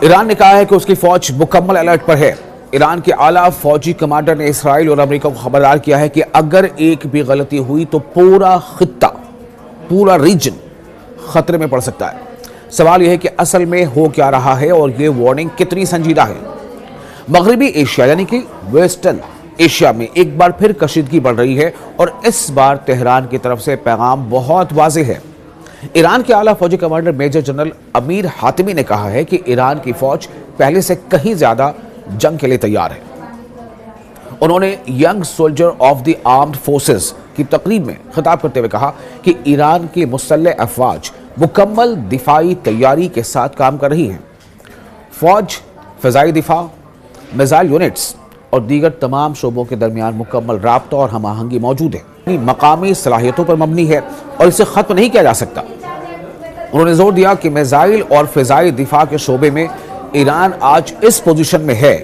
Iran ने कहा है कि उसकी फौज मुकम्मल अलर्ट पर है। ईरान के आला फौजी कमांडर ने इसराइल और अमेरिका को खबरदार किया है कि अगर एक भी गलती हुई तो पूरा खित्ता, पूरा रीजन खतरे में पड़ सकता है। सवाल यह है कि असल में हो क्या रहा है और यह वार्निंग कितनी संजीदा है। मगरबी एशिया यानी कि वेस्टर्न एशिया में एक बार फिर कशीदगी बढ़ रही है और इस बार तेहरान की तरफ से पैगाम बहुत वाज़ेह है। ईरान के आला फौजी कमांडर मेजर जनरल अमीर हातिमी ने कहा है कि ईरान की फौज पहले से कहीं ज्यादा जंग के लिए तैयार है। उन्होंने young soldier of the armed forces की तकरीब में खिताब करते हुए कहा कि ईरान की मुसल्लह अफवाज मुकम्मल दिफाई तैयारी के साथ काम कर रही हैं। फौज, फ़िज़ाई दिफा, मिसाइल यूनिट्स और दीगर तमाम शोबों के दरमियान मुकम्मल राब्ता और हम-आहंगी मौजूद है। मकामी सलाहियतों पर मबनी है और इसे खत्म नहीं किया जा सकता। उन्होंने जोर दिया कि मिसाइल और फ़िज़ाई दिफा के शोबे में ईरान आज इस पोजीशन में है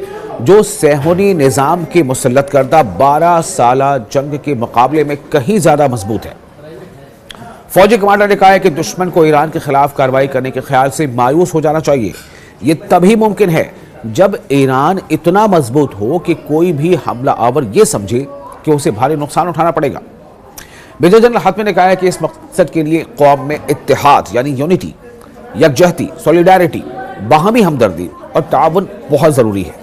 जो सेहूनी निज़ाम की मुसल्लत करदा 12 साला जंग के मुकाबले में कहीं ज़्यादा मजबूत है। फौजी कमांडर ने कहा है कि दुश्मन को ईरान के खिलाफ कार्रवाई करने के ख्याल से मायूस हो जाना चाहिए। ये तभी मुमकिन है जब ईरान इतना मजबूत हो कि कोई भी हमला आवर ये समझे कि उसे भारी नुकसान उठाना पड़ेगा। मेजर जनरल हातिमी ने कहा है कि इस मकसद के लिए कौम में इत्तेहाद यानी यूनिटी, यकजहती, सॉलिडारिटी, बाहमी हमदर्दी और ताउन बहुत ज़रूरी है।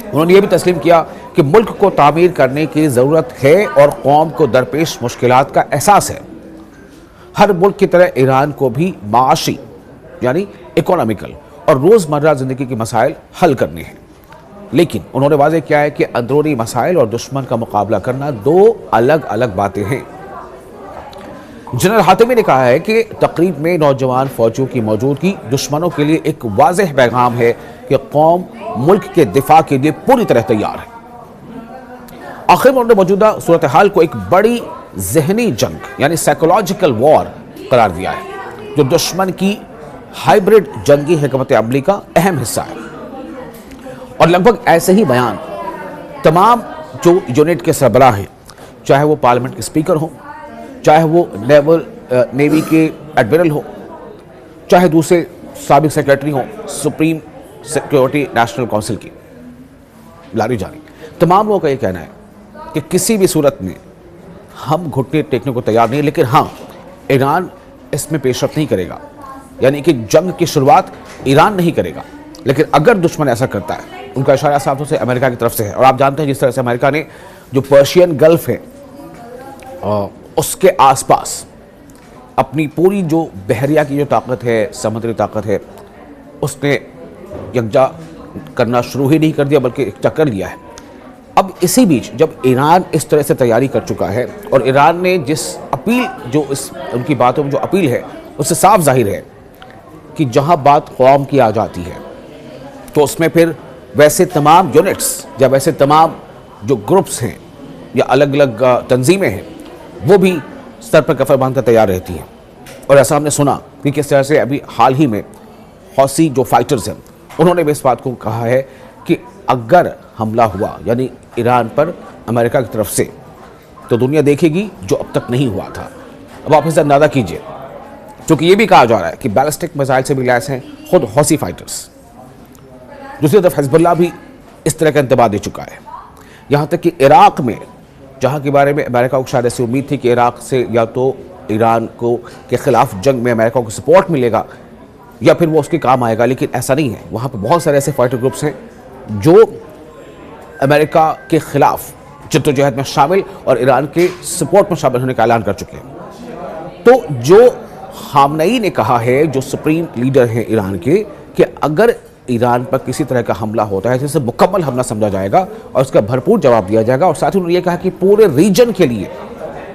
उन्होंने ये भी तस्लीम किया कि मुल्क को तामीर करने की ज़रूरत है और कौम को दरपेश मुश्किलात का एहसास है। हर मुल्क की तरह ईरान को भी माशी यानी इकोनॉमिकल और रोज़मर्रा ज़िंदगी के मसाइल हल करने हैं, लेकिन उन्होंने वाज़ेह किया है कि अंदरूनी मसाइल और दुश्मन का मुकाबला करना दो अलग अलग बातें हैं। जनरल हातिमी ने कहा है कि तकरीब में नौजवान फौजियों की मौजूदगी दुश्मनों के लिए एक वाज़ेह पैगाम है कि कौम मुल्क के दिफा के लिए पूरी तरह तैयार है। आखिर में उन्होंने मौजूदा सूरत हाल को एक बड़ी जहनी जंग यानी साइकोलॉजिकल वॉर करार दिया है, जो दुश्मन की हाइब्रिड जंगी हिकमत अमली का अहम हिस्सा है। और लगभग ऐसे ही बयान तमाम जो यूनिट के सरबराह हैं, चाहे वो पार्लियामेंट के स्पीकर हो, चाहे वो नेवी के एडमिरल हो, चाहे दूसरे साबिक सेक्रेटरी हो सुप्रीम सिक्योरिटी नेशनल काउंसिल की लारी जानी, तमाम लोगों का ये कहना है कि किसी भी सूरत में हम घुटने टेकने को तैयार नहीं, लेकिन हाँ, ईरान इसमें पेशरफ नहीं करेगा, यानी कि जंग की शुरुआत ईरान नहीं करेगा। लेकिन अगर दुश्मन ऐसा करता है, उनका इशारा साफ तौर से अमेरिका की तरफ से है। और आप जानते हैं जिस तरह से अमेरिका ने जो पर्शियन गल्फ है उसके आसपास अपनी पूरी जो बहरिया की जो ताकत है, समुद्री ताकत है, उसने यकजा करना शुरू ही नहीं कर दिया बल्कि यकजा कर लिया है। अब इसी बीच जब ईरान इस तरह से तैयारी कर चुका है और ईरान ने जिस अपील, जो इस उनकी बातों में जो अपील है, उससे साफ जाहिर है कि जहां बात कौम की आ जाती है तो उसमें फिर वैसे तमाम यूनिट्स या वैसे तमाम जो ग्रुप्स हैं या अलग अलग तंजीमें हैं, वो भी सर पर कफर बांधकर तैयार रहती हैं। और ऐसा हमने सुना कि किस तरह से अभी हाल ही में हौसी जो फाइटर्स हैं, उन्होंने भी इस बात को कहा है कि अगर हमला हुआ यानी ईरान पर अमेरिका की तरफ से, तो दुनिया देखेगी जो अब तक नहीं हुआ था। अब आप इसे अंदाज़ा कीजिए, क्योंकि ये भी कहा जा रहा है कि बैलिस्टिक मिसाइल से भी लैस हैं खुद हौसी फाइटर्स। दूसरी तरफ हिजबुल्लाह भी इस तरह का इंतबाह दे चुका है। यहाँ तक कि इराक़ में, जहाँ के बारे में अमेरिका को शायद ऐसी उम्मीद थी कि इराक़ से या तो ईरान को के ख़िलाफ़ जंग में अमेरिका को सपोर्ट मिलेगा या फिर वो उसके काम आएगा, लेकिन ऐसा नहीं है। वहाँ पर बहुत सारे ऐसे फाइटर ग्रुप्स हैं जो अमेरिका के ख़िलाफ़ जद्दोजहद में शामिल और ईरान के सपोर्ट में शामिल होने का ऐलान कर चुके हैं। तो जो खामनेई ने कहा है, जो सुप्रीम लीडर हैं ईरान के, कि अगर ईरान पर किसी तरह का हमला होता है जिसे मुकम्मल हमला समझा जाएगा और उसका भरपूर जवाब दिया जाएगा। और साथ ही उन्होंने ये कहा कि पूरे रीजन के लिए,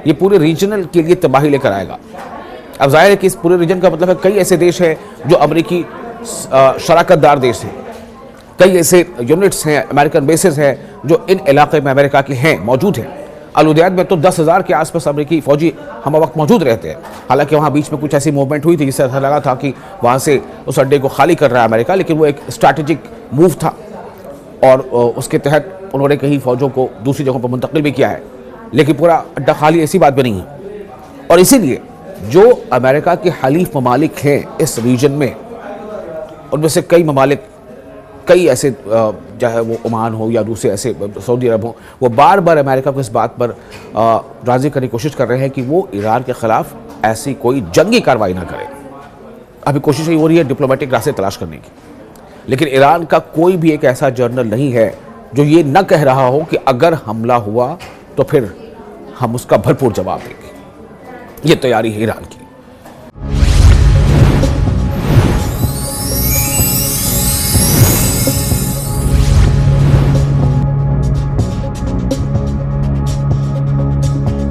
ये पूरे रीजनल के लिए तबाही लेकर आएगा। अब जाहिर है कि इस पूरे रीजन का मतलब है कई ऐसे देश हैं जो अमरीकी शराकतदार देश हैं, कई ऐसे यूनिट्स हैं, अमेरिकन बेसेस हैं जो इन इलाके में अमेरिका के हैं, मौजूद हैं। अल-उदैद में तो 10,000 के आसपास अमरीकी फौजी हम वक्त मौजूद रहते हैं। हालांकि वहाँ बीच में कुछ ऐसी मूवमेंट हुई थी जिससे ऐसा लगा था कि वहाँ से उस अड्डे को खाली कर रहा है अमेरिका, लेकिन वो एक स्ट्रैटेजिक मूव था और उसके तहत उन्होंने कई फौजों को दूसरी जगहों पर मुंतकिल भी किया है। लेकिन पूरा अड्डा खाली ऐसी बात भी नहीं है। और इसीलिए जो अमेरिका के हलीफ ममालिक हैं इस रीजन में, उनमें से कई ममालिक कई ऐसे चाहे वो ओमान हो या दूसरे ऐसे सऊदी अरब हो, वो बार बार अमेरिका को इस बात पर राज़ी करने की कोशिश कर रहे हैं कि वो ईरान के ख़िलाफ़ ऐसी कोई जंगी कार्रवाई ना करे। अभी कोशिश यही हो रही है डिप्लोमेटिक रास्ते तलाश करने की, लेकिन ईरान का कोई भी एक ऐसा जर्नल नहीं है जो ये न कह रहा हो कि अगर हमला हुआ तो फिर हम उसका भरपूर जवाब देंगे। ये तैयारी है ईरान की।